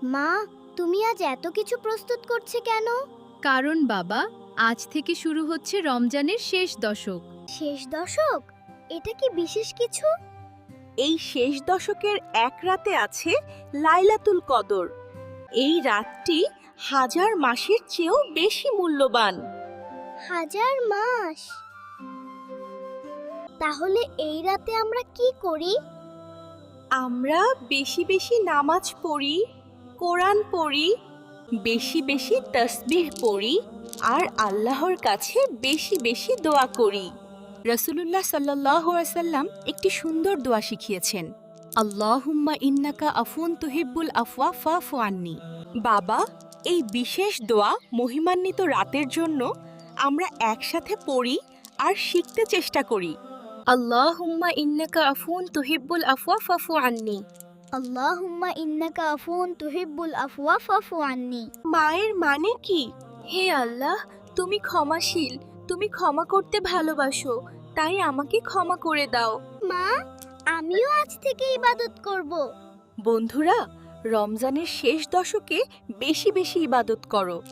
মা, তুমি আজ এত কিছু প্রস্তুত করছে কেন? কারণ বাবা, আজ থেকে শুরু হচ্ছে রমজানের শেষ দশক। শেষ দশক? এটা কি বিশেষ কিছু? এই শেষ দশকের এক রাতে আছে লাইলাতুল কদর। এই রাতটি হাজার মাসের চেয়েও বেশি মূল্যবান। হাজার মাস? তাহলে এই রাতে আমরা কি করি? আমরা বেশি বেশি নামাজ পড়ি, কোরআন পড়ি, বেশি বেশি তাসবিহ পড়ি আর আল্লাহর কাছে বেশি বেশি দোয়া করি। রাসূলুল্লাহ সাল্লাল্লাহু আলাইহি ওয়াসাল্লাম একটি সুন্দর দোয়া শিখিয়েছেন, আল্লাহুম্মা ইন্নাকা আফুন তুহিব্বুল আফওয়া ফাফু আন্নি। বাবা, এই বিশেষ দোয়া মহিমান্বিত রাতের জন্য আমরা একসাথে পড়ি আর শিখতে চেষ্টা করি। আল্লাহুম্মা ইন্নাকা আফুন তুহিব্বুল আফওয়া ফাফু আন্নি। আল্লাহুম্মা ইন্নাকা আফুন তুহিব্বুল আফওয়া ফাফু আন্নি। মায়ের মানে কি? হে আল্লাহ, তুমি ক্ষমাশীল, তুমি ক্ষমা করতে ভালোবাসো, তাই আমাকে ক্ষমা করে দাও। মা, আমিও আজ থেকে ইবাদত করব। বন্ধুরা, রমজানের শেষ দশকে বেশি বেশি ইবাদত করো।